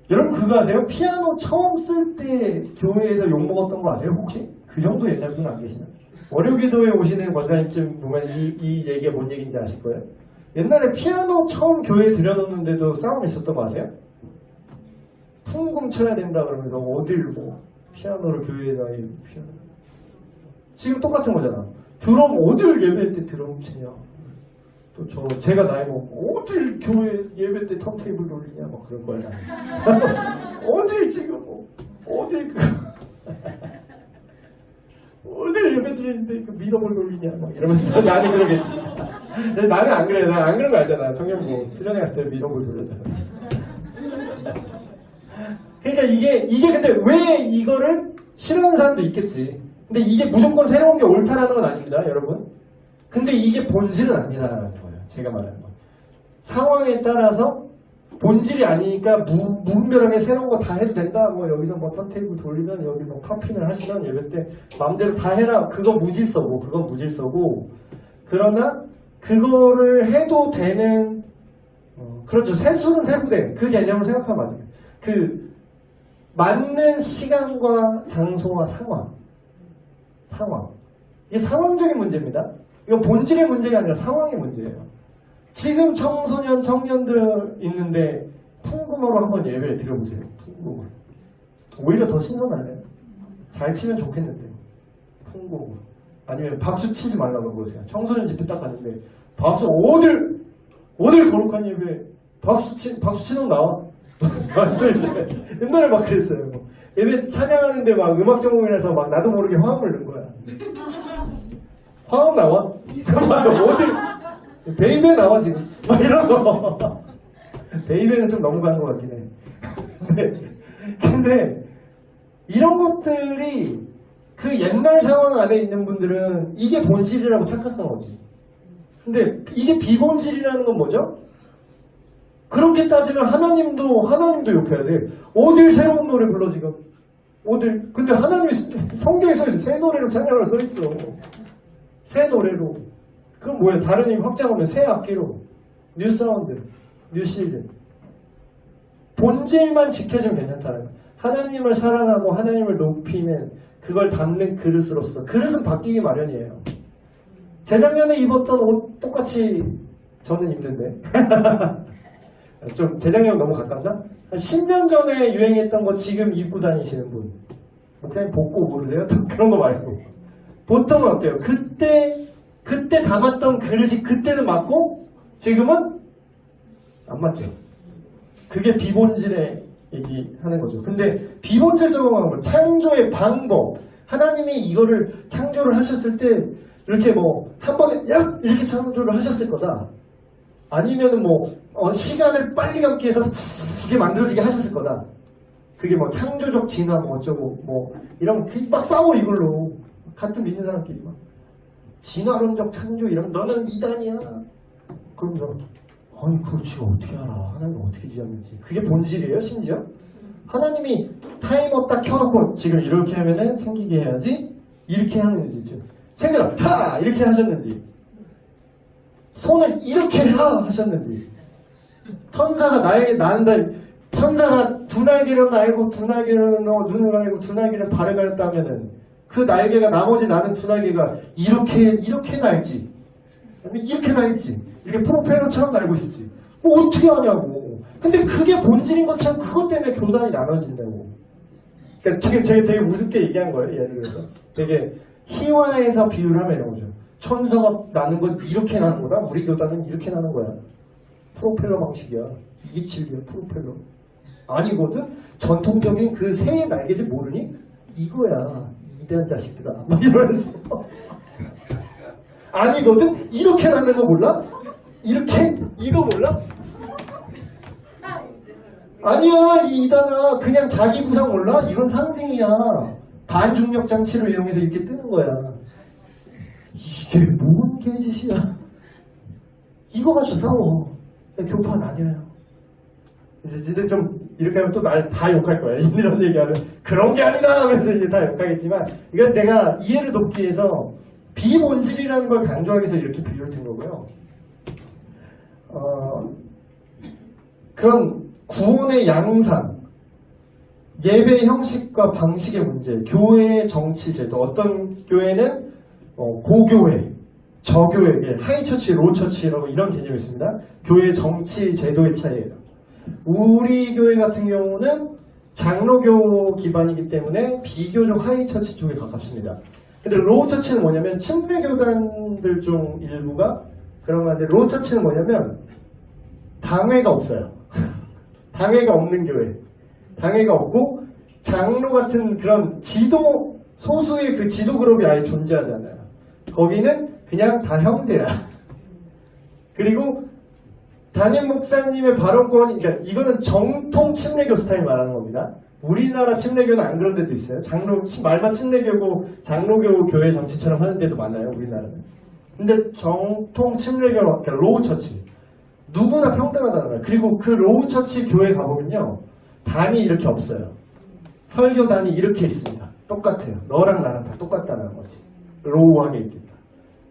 여러분 그거 아세요? 피아노 처음 쓸 때 교회에서 욕먹었던 거 아세요? 혹시? 그 정도 옛날 분 안 계시나? 월요기도에 오시는 권사님쯤 보면 이 얘기가 뭔 얘기인지 아실 거예요? 옛날에 피아노 처음 교회에 들여놓는데도 싸움이 있었던 거 아세요? 풍금 쳐야 된다 그러면서 어딜 뭐 피아노를 교회에다 피아노 지금 똑같은 거잖아. 드럼 어딜 예배 때 드럼 치냐. 또 제가 나이 먹고 어딜 교회 예배 때 턴테이블 돌리냐 막 그럴 거야. 어딜 지금 뭐 어딜 어딜 예배 드리는데 그 미러볼 돌리냐 막 이러면서 나는 그러겠지. 나는 안 그래. 나 안 그런 거 알잖아. 청년부 수련회 갔을 때 미러볼 돌렸잖아. 그러니까 이게 근데 왜 이거를 싫어하는 사람도 있겠지. 근데 이게 무조건 새로운 게 옳다라는 건 아닙니다, 여러분. 근데 이게 본질은 아니라는 거예요. 제가 말하는 거. 상황에 따라서 본질이 아니니까 무분별하게 새로운 거 다 해도 된다. 뭐 여기서 뭐 턴테이블 돌리면 여기 뭐 팝핀을 하시면 예배 때 마음대로 다 해라. 그거 무질서고 그건 무질서고. 그러나 그거를 해도 되는 그렇죠. 세술은 세부대 그 개념을 생각하면 맞아요. 그 맞는 시간과 장소와 상황. 이게 상황적인 문제입니다. 이거 본질의 문제가 아니라 상황의 문제예요. 지금 청소년, 청년들 있는데 풍금으로 한번 예배 드려보세요. 풍금으로. 오히려 더 신선하네요. 잘 치면 좋겠는데. 풍금으로. 아니면 박수 치지 말라고 그러세요. 청소년 집회 딱 갔는데 박수 어딜 거룩한 예배 박수 치는 나와. 옛날에 막 그랬어요. 예배 찬양하는데 막 음악 전공이라서 막 나도 모르게 화음을 넣은 거야. 화음 나와? 어디? 베이베 나와 지금. 막 이런 거. 베이베는 좀 너무 가는 것 같긴 해. 근데 이런 것들이 그 옛날 상황 안에 있는 분들은 이게 본질이라고 착각한 거지. 근데 이게 비본질이라는 건 뭐죠? 그렇게 따지면 하나님도 욕해야 돼. 어딜 새로운 노래 불러 지금. 어딜. 근데 하나님이 성경에 써있어. 새 노래로 찬양하라 써있어. 새 노래로. 그럼 뭐야? 다른 힘 확장하면 새 악기로. 뉴 사운드. 뉴 시즌. 본질만 지켜주면 괜찮다는 거야. 하나님을 사랑하고 하나님을 높이는 그걸 담는 그릇으로서. 그릇은 바뀌기 마련이에요. 재작년에 입었던 옷 똑같이 저는 입는데. 좀 재작년 너무 가깝나? 한 10년 전에 유행했던 거 지금 입고 다니시는 분. 목사님 벗고 모르세요? 그런 거 말고. 보통은 어때요? 그때 담았던 그릇이 그때는 맞고 지금은 안 맞죠. 그게 비본질의 얘기하는 거죠. 근데 비본질적으로 건 창조의 방법. 하나님이 이거를 창조를 하셨을 때 이렇게 뭐 한 번에 야 이렇게 창조를 하셨을 거다. 아니면은 뭐 시간을 빨리 감기 위해서 그게 만들어지게 하셨을 거다. 그게 뭐 창조적 진화 뭐 어쩌고 뭐 이러면 막 싸워 이걸로. 같은 믿는 사람끼리 막 진화론적 창조 이러면 너는 이단이야. 그럼 너 아니 그걸 지가 어떻게 알아? 하나님 어떻게 지었는지. 그게 본질이에요 심지어? 하나님이 타이머 딱 켜놓고 지금 이렇게 하면은 생기게 해야지 이렇게 하는지 지금 생겨라 하! 이렇게 하셨는지 손을 이렇게 하셨는지 천사가 나에게 난다 천사가 두 날개를 날고 두 날개를 눈을 갈고 두 날개를 발을 갈았다면은 그 날개가 나머지 나는 두 날개가 이렇게 날지 이렇게 날지 이렇게 프로펠러처럼 날고 있을지 뭐 어떻게 하냐고. 근데 그게 본질인 것처럼 그것 때문에 교단이 나눠진다고. 그러니까 지금 제가 되게 우습게 얘기한 거예요. 예를 들어서 되게 희화해서 비유를 하면 이런 거죠. 천사가 나는 건 이렇게 나는 거다. 우리 교단은 이렇게 나는 거야. 프로펠러 방식이야. 이게 진리야. 프로펠러 아니거든. 전통적인 그 새의 날개지 모르니? 이거야. 이대한 자식들아. 막 이러면서 아니거든. 이렇게 나는 거 몰라? 이렇게? 이거 몰라? 아니야. 이 이단아. 그냥 자기 구상 몰라? 이건 상징이야. 반중력 장치를 이용해서 이렇게 뜨는 거야. 이게 뭔 개짓이야. 이거 가지고 싸워. 교판 아니에요. 이제 좀 이렇게 하면 또 날 다 욕할 거야. 이런 얘기하면 그런 게 아니다 하면서 이제 다 욕하겠지만 이건 내가 이해를 돕기 위해서 비본질이라는 걸 강조하기 위해서 이렇게 비유를 든 거고요. 그런 구원의 양상, 예배 형식과 방식의 문제, 교회의 정치 제도. 어떤 교회는 고교회, 저교회, 하이처치, 로우처치라고 이런 개념이 있습니다. 교회의 정치 제도의 차이예요. 우리 교회 같은 경우는 장로교 기반이기 때문에 비교적 하이처치 쪽에 가깝습니다. 근데 로우처치는 뭐냐면 침례교단들 중 일부가 그런 건데, 로우처치는 뭐냐면 당회가 없어요. 당회가 없는 교회. 당회가 없고 장로 같은 그런 지도, 소수의 그 지도 그룹이 아예 존재하지 않아요. 거기는 그냥 다 형제야. 그리고 담임 목사님의 발언권이, 그러니까 이거는 정통 침례교 스타일 말하는 겁니다. 우리나라 침례교는 안 그런 데도 있어요. 말만 침례교고 장로교 교회 정치처럼 하는 데도 많아요, 우리나라는. 근데 정통 침례교, 그러니까 로우 처치. 누구나 평등하다는 거예요. 그리고 그 로우 처치 교회 가보면요, 단이 이렇게 없어요. 설교단이 이렇게 있습니다. 똑같아요. 너랑 나랑 다 똑같다는 거지. 로우하게 있겠다.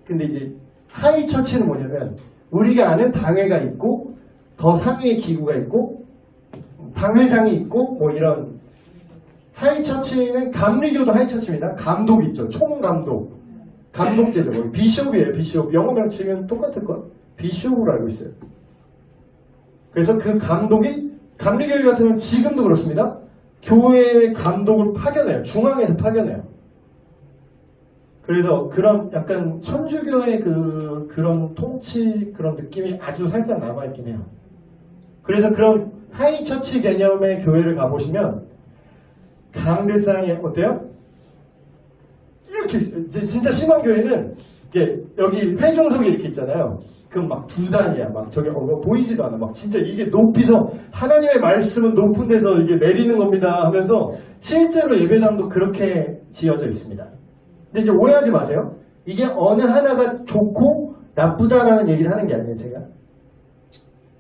근데 이제 하이 처치는 뭐냐면 우리가 아는 당회가 있고 더 상위의 기구가 있고 당회장이 있고 뭐 이런. 하이 처치는 감리교도 하이 처치입니다. 감독 있죠. 총감독. 감독제죠. 거기 비숍이에요. 비숍. 영어 명칭은 똑같을걸? 비숍으로 알고 있어요. 그래서 그 감독이, 감리교회 같은 경우는 지금도 그렇습니다. 교회의 감독을 파견해요. 중앙에서 파견해요. 그래서 그런 약간 천주교의 그런 통치 그런 느낌이 아주 살짝 남아있긴 해요. 그래서 그런 하이처치 개념의 교회를 가보시면 강대상이 어때요? 이렇게 있어요. 진짜 심한 교회는 이게 여기 회중석이 이렇게 있잖아요. 그럼 막 두 단이야. 막 저기 보이지도 않아. 막 진짜 이게 높이서 하나님의 말씀은 높은 데서 이게 내리는 겁니다 하면서 실제로 예배당도 그렇게 지어져 있습니다. 근데 이제 오해하지 마세요. 이게 어느 하나가 좋고 나쁘다라는 얘기를 하는 게 아니에요, 제가.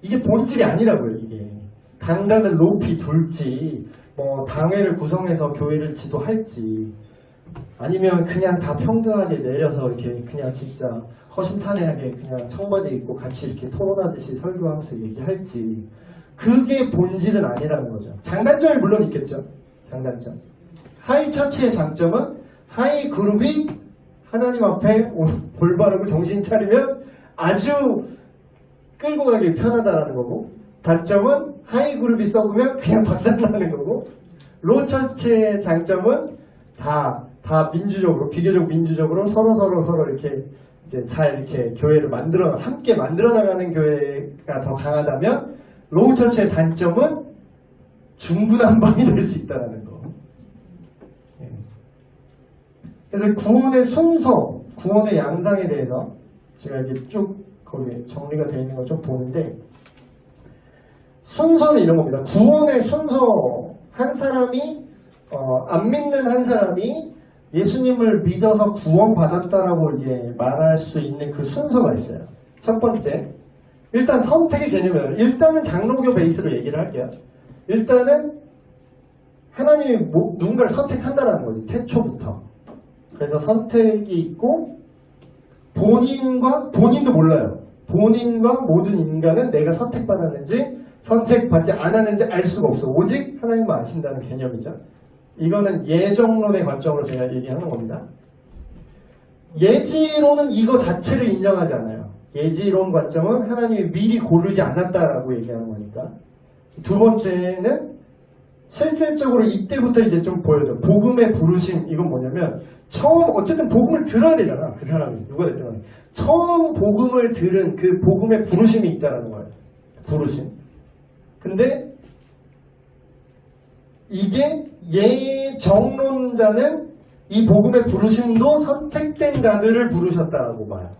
이게 본질이 아니라고요, 이게. 강단을 높이 둘지, 뭐 당회를 구성해서 교회를 지도할지, 아니면 그냥 다 평등하게 내려서 이렇게 그냥 진짜 허심탄회하게 그냥 청바지 입고 같이 이렇게 토론하듯이 설교하면서 얘기할지, 그게 본질은 아니라는 거죠. 장단점이 물론 있겠죠. 장단점. 하이 처치의 장점은 하이 그룹이 하나님 앞에 올바르고 정신 차리면 아주 끌고 가기 편하다라는 거고, 단점은 하이 그룹이 썩으면 그냥 박살나는 거고, 로 처치의 장점은 다 민주적으로, 비교적 민주적으로 서로 이렇게 이제 잘 이렇게 교회를 함께 만들어 나가는 교회가 더 강하다면, 로우 처치의 단점은 중구난방이 될 수 있다는 거. 그래서 구원의 순서, 구원의 양상에 대해서 제가 이렇게 쭉 거기에 정리가 되어 있는 걸 좀 보는데, 순서는 이런 겁니다. 구원의 순서, 한 사람이 안 믿는 한 사람이 예수님을 믿어서 구원받았다라고 이제 말할 수 있는 그 순서가 있어요. 첫 번째, 일단 선택의 개념이에요. 일단은 장로교 베이스로 얘기를 할게요. 일단은 하나님이 누군가를 선택한다라는 거지, 태초부터. 그래서 선택이 있고, 본인도 몰라요. 본인과 모든 인간은 내가 선택받았는지 선택받지 않았는지 알 수가 없어. 오직 하나님만 아신다는 개념이죠. 이거는 예정론의 관점으로 제가 얘기하는 겁니다. 예지론은 이거 자체를 인정하지 않아요. 예지론 관점은 하나님이 미리 고르지 않았다라고 얘기하는 거니까. 두 번째는 실질적으로 이때부터 이제 좀 보여줘. 복음의 부르심, 이건 뭐냐면 어쨌든 복음을 들어야 되잖아. 그 사람이 누가 됐든 간에 처음 복음을 들은 그 복음의 부르심이 있다는 거예요. 부르심. 근데 이게 예정론자는 이 복음의 부르심도 선택된 자들을 부르셨다라고 봐요.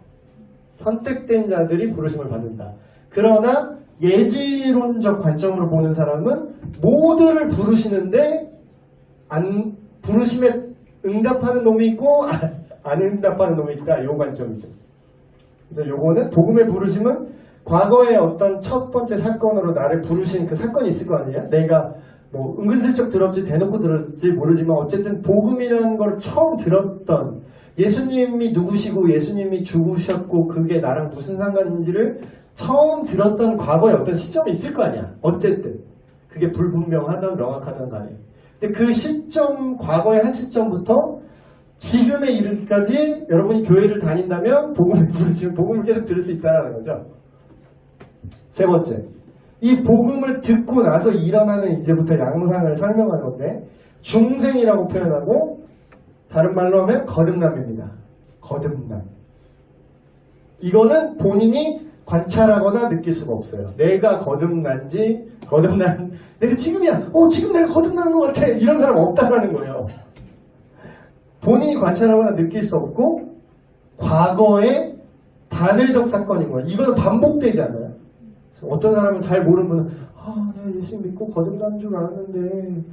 선택된 자들이 부르심을 받는다. 그러나 예지론적 관점으로 보는 사람은 모두를 부르시는데 부르심에 응답하는 놈이 있고 안 응답하는 놈이 있다. 이 관점이죠. 그래서 요거는 복음의 부르심은 과거의 어떤 첫 번째 사건으로 나를 부르신 그 사건이 있을 거 아니에요? 내가 뭐 은근슬쩍 들었지 대놓고 들었지 모르지만 어쨌든 복음이라는 걸 처음 들었던, 예수님이 누구시고 예수님이 죽으셨고 그게 나랑 무슨 상관인지를 처음 들었던 과거의 어떤 시점이 있을 거 아니야. 어쨌든 그게 불분명하든 명확하든 간에. 근데 그 시점, 과거의 한 시점부터 지금에 이르기까지 여러분이 교회를 다닌다면 복음을 계속 들을 수 있다는 거죠. 세 번째, 이 복음을 듣고 나서 일어나는 이제부터 양상을 설명하는 건데 중생이라고 표현하고 다른 말로 하면 거듭남입니다. 거듭남. 이거는 본인이 관찰하거나 느낄 수가 없어요. 내가 내가 지금이야. 지금 내가 거듭나는 것 같아. 이런 사람 없다라는 거예요. 본인이 관찰하거나 느낄 수 없고 과거의 단회적 사건인 거예요. 이거는 반복되지 않아요. 어떤 사람은 잘 모르는 분은 내가 예수 믿고 거듭난 줄 알았는데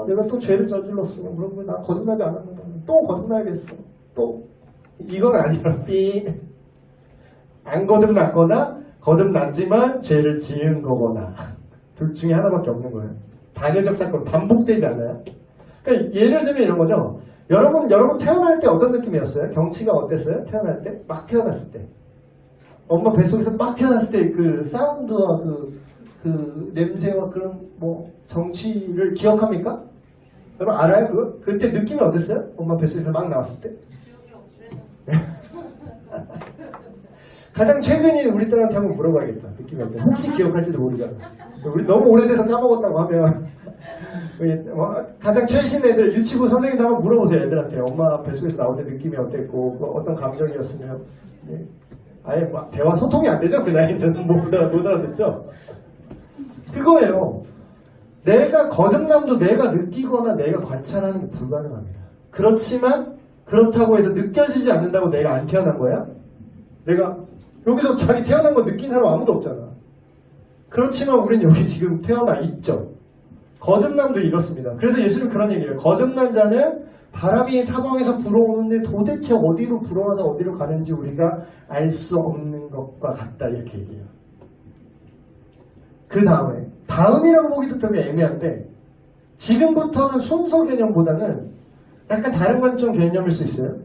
내가 또 죄를 저질렀어. 그러면 나 거듭나지 않았는데 또 거듭나야겠어. 또 이건 아니라 안 거듭났거나 거듭났지만 죄를 지은 거거나 둘 중에 하나밖에 없는 거예요. 단회적 사건 반복되지 않아요. 그러니까 예를 들면 이런 거죠. 여러분 태어날 때 어떤 느낌이었어요? 경치가 어땠어요? 태어날 때? 막 태어났을 때. 엄마 뱃속에서 막 태어났을 때 그 사운드와 그 냄새와 그런 정치를 기억합니까? 여러분 알아요 그거? 그때 느낌이 어땠어요? 엄마 뱃속에서 막 나왔을 때? 기억이 없어요. 가장 최근인 우리 딸한테 한번 물어봐야겠다. 느낌이 어때? 혹시 기억할지도 모르잖아. 우리 너무 오래돼서 까먹었다고 하면 가장 최신 애들 유치부 선생님도 한번 물어보세요. 애들한테 엄마 뱃속에서 나올 때 느낌이 어땠고 어떤 감정이었으면 아예 대화 소통이 안 되죠. 그 나이는 못 알아듣죠. 그거예요. 내가 거듭남도 내가 느끼거나 내가 관찰하는 게 불가능합니다. 그렇지만 그렇다고 해서 느껴지지 않는다고 내가 안 태어난 거야? 내가 여기서 자기 태어난 거 느낀 사람 아무도 없잖아. 그렇지만 우린 여기 지금 태어나 있죠. 거듭남도 이렇습니다. 그래서 예수님 그런 얘기예요. 거듭난 자는 바람이 사방에서 불어오는데 도대체 어디로 불어와서 어디로 가는지 우리가 알 수 없는 것과 같다 이렇게 얘기해요. 그 다음이라고 보기도 되게 애매한데 지금부터는 순서 개념보다는 약간 다른 관점 개념일 수 있어요.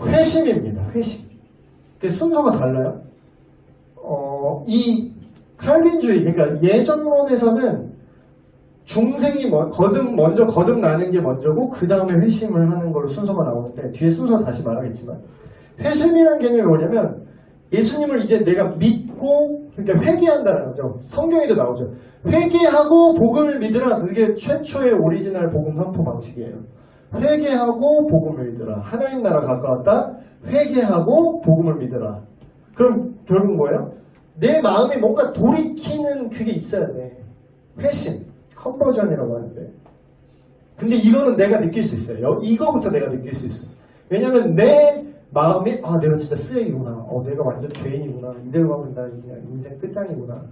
회심입니다. 회심. 순서가 달라요. 이 칼빈주의, 그러니까 예전론에서는 중생이 먼저 거듭나는 게 먼저고 그 다음에 회심을 하는 걸로 순서가 나오는데 뒤에 순서 다시 말하겠지만 회심이라는 개념이 뭐냐면 예수님을 이제 내가 믿고 그러니까 회개한다는 거죠. 성경에도 나오죠. 회개하고 복음을 믿으라. 그게 최초의 오리지널 복음 선포 방식이에요. 회개하고 복음을 믿으라. 하나님 나라 가까웠다. 회개하고 복음을 믿으라. 그럼 결국 뭐예요? 내 마음에 뭔가 돌이키는 그게 있어야 돼. 회심, 컨버전이라고 하는데. 근데 이거는 내가 느낄 수 있어요. 이거부터 내가 느낄 수 있어요. 왜냐면 내 마음이 내가 진짜 쓰레기구나. 내가 완전 죄인이구나. 이대로 가면 나 그냥 인생 끝장이구나.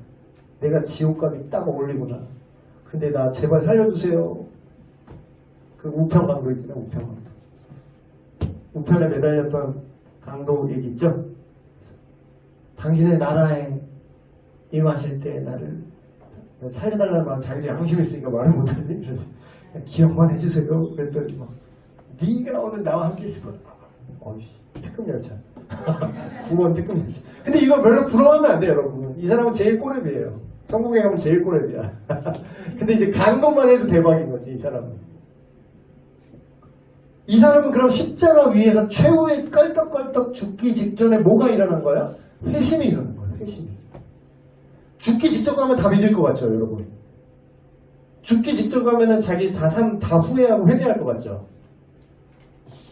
내가 지옥 가기 딱 어울리구나. 근데 나 제발 살려주세요. 그 우편강도 있잖아요. 우편강도. 우편에 매달렸던 강도 얘기 있죠? 당신의 나라에 임하실 때 나를 살려달라는 말 자기도 양심 있으니까 말을 못하지. 그래서 기억만 해주세요. 그랬더니 네가 오늘 나와 함께 있을 거다. 특급 열차. 구원 특급 열차. 근데 이거 별로 부러워하면 안 돼요, 여러분. 이 사람은 제일 꼬랩이에요. 천국에 가면 제일 꼬랩이야. 근데 이제 간 것만 해도 대박인 거지, 이 사람은. 이 사람은 그럼 십자가 위에서 최후의 껄떡껄떡 죽기 직전에 뭐가 일어난 거야? 회심이 일어난 거야, 회심이. 죽기 직전 가면 다 믿을 것 같죠, 여러분? 죽기 직전 가면은 자기 다 후회하고 회개할 것 같죠?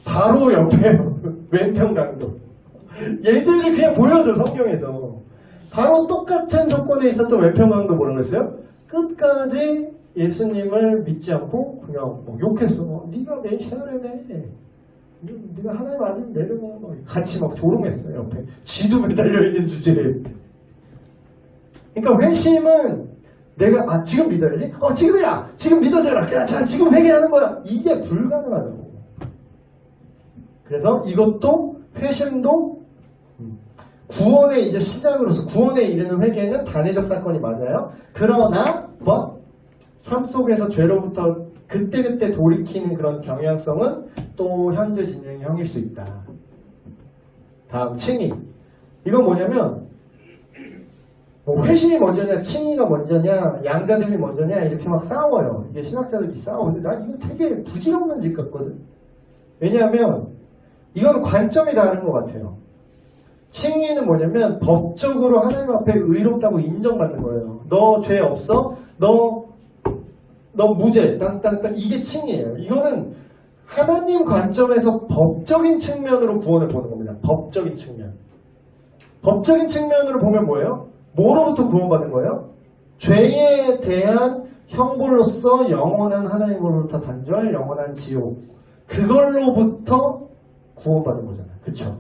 바로 옆에 왼편 강도. 예제를 그냥 보여줘, 성경에서. 바로 똑같은 조건에 있었던 왼편 강도 뭐라고 했어요? 끝까지 예수님을 믿지 않고 그냥 욕했어. 네가 메시아라며. 네가 하나님 아니면 내려가. 같이 조롱했어요, 옆에. 쥐도 매달려 있는 주제에. 그러니까 회심은 내가 지금 믿어야지. 지금이야. 지금 믿어줘라. 그래, 자, 지금 회개하는 거야. 이게 불가능하다고. 그래서 이것도 회심도 구원의 이제 시작으로서 구원에 이르는 회개는 단회적 사건이 맞아요. 그러나 삶 속에서 죄로부터 그때그때 돌이키는 그런 경향성은 또 현재 진행형일 수 있다. 다음 칭의. 이건 뭐냐면 회심이 먼저냐 칭의가 먼저냐 양자됨이 먼저냐 이렇게 막 싸워요. 이게 신학자들이 싸우는데 나 이거 되게 부질없는 짓 같거든. 왜냐하면 이건 관점이 다른 것 같아요. 칭의는 뭐냐면 법적으로 하나님 앞에 의롭다고 인정받는 거예요. 너 죄 없어? 너 무죄. 땅땅땅. 이게 칭의예요. 이거는 하나님 관점에서 법적인 측면으로 구원을 보는 겁니다. 법적인 측면. 법적인 측면으로 보면 뭐예요? 뭐로부터 구원받은 거예요? 죄에 대한 형벌로서 영원한 하나님으로부터 단절, 영원한 지옥. 그걸로부터 구원받은 거잖아요. 그쵸?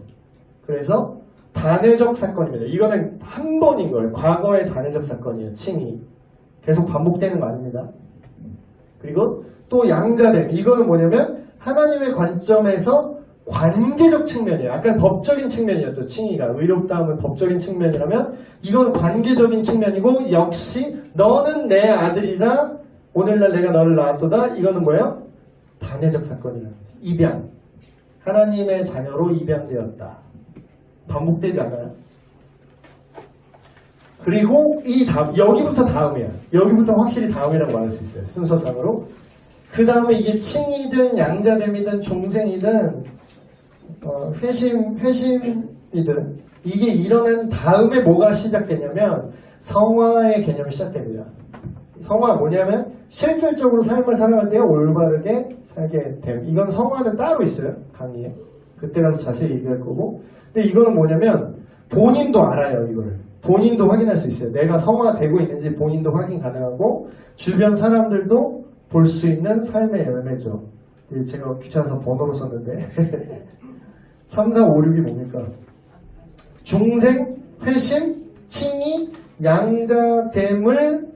그래서 단회적 사건입니다. 이거는 한 번인 거예요. 과거의 단회적 사건이에요. 칭의. 계속 반복되는 거 아닙니다. 그리고 또 양자됨. 이거는 뭐냐면 하나님의 관점에서 관계적 측면이에요. 아까 법적인 측면이었죠. 칭의가. 의롭다 하면 법적인 측면이라면 이건 관계적인 측면이고 역시 너는 내 아들이라 오늘날 내가 너를 낳았도다. 이거는 뭐예요? 단회적 사건이라는 거죠. 입양. 하나님의 자녀로 입양되었다. 반복되지 않아요? 그리고 여기부터 다음이야. 여기부터 확실히 다음이라고 말할 수 있어요. 순서상으로. 그 다음에 이게 칭이든 양자됨이든 중생이든 회심이든 이게 일어난 다음에 뭐가 시작되냐면 성화의 개념이 시작됩니다. 성화가 뭐냐면 실질적으로 삶을 살아갈 때 올바르게 살게 됨. 이건 성화는 따로 있어요. 강의에. 그때 가서 자세히 얘기할 거고. 근데 이거는 뭐냐면 본인도 알아요. 이걸. 본인도 확인할 수 있어요. 내가 성화되고 있는지 본인도 확인 가능하고 주변 사람들도 볼 수 있는 삶의 열매죠. 제가 귀찮아서 번호로 썼는데 3, 4, 5, 6이 뭡니까? 중생, 회심, 칭의, 양자됨을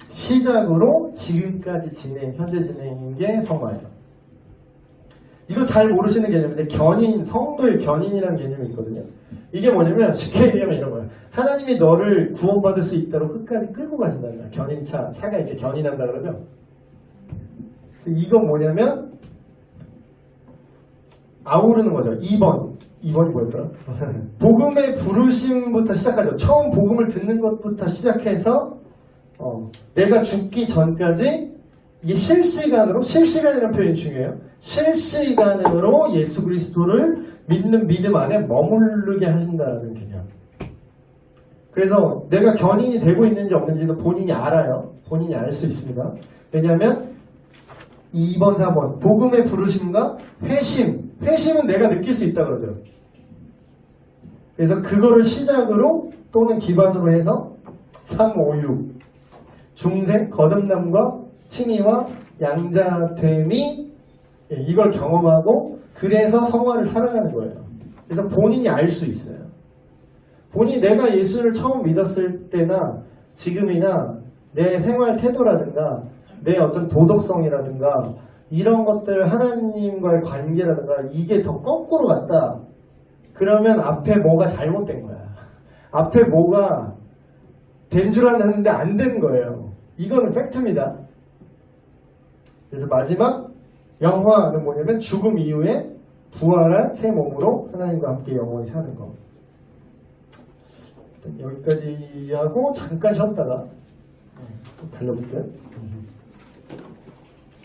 시작으로 지금까지 현재 진행인 게 성화예요. 이거 잘 모르시는 개념인데 견인, 성도의 견인이라는 개념이 있거든요. 이게 뭐냐면 쉽게 얘기하면 이런 거예요. 하나님이 너를 구원받을 수 있도록 끝까지 끌고 가신다는 거야. 견인차, 차가 이렇게 견인한다 그러죠. 이건 뭐냐면 아우르는 거죠. 2번이 뭐였더라? 복음의 부르심부터 시작하죠. 처음 복음을 듣는 것부터 시작해서 내가 죽기 전까지 이게 실시간이라는 표현이 중요해요. 실시간으로 예수 그리스도를 믿는 믿음 안에 머무르게 하신다는 개념. 그래서 내가 견인이 되고 있는지 없는지는 본인이 알아요. 본인이 알 수 있습니다. 왜냐하면 2번, 4번 복음의 부르심과 회심은 내가 느낄 수 있다 그러죠. 그래서 그거를 시작으로 또는 기반으로 해서 3, 5, 6 중생, 거듭남과 칭의와 양자됨이 이걸 경험하고 그래서 성화를 살아가는 거예요. 그래서 본인이 알 수 있어요. 본인이 내가 예수를 처음 믿었을 때나 지금이나 내 생활 태도라든가 내 어떤 도덕성이라든가 이런 것들 하나님과의 관계라든가 이게 더 거꾸로 갔다. 그러면 앞에 뭐가 잘못된 거야. 앞에 뭐가 된 줄 알았는데 안 된 거예요. 이거는 팩트입니다. 그래서 마지막 영화는 뭐냐면 죽음 이후에 부활한 새 몸으로 하나님과 함께 영원히 사는 거. 여기까지 하고 잠깐 쉬었다가 또 달려볼게요.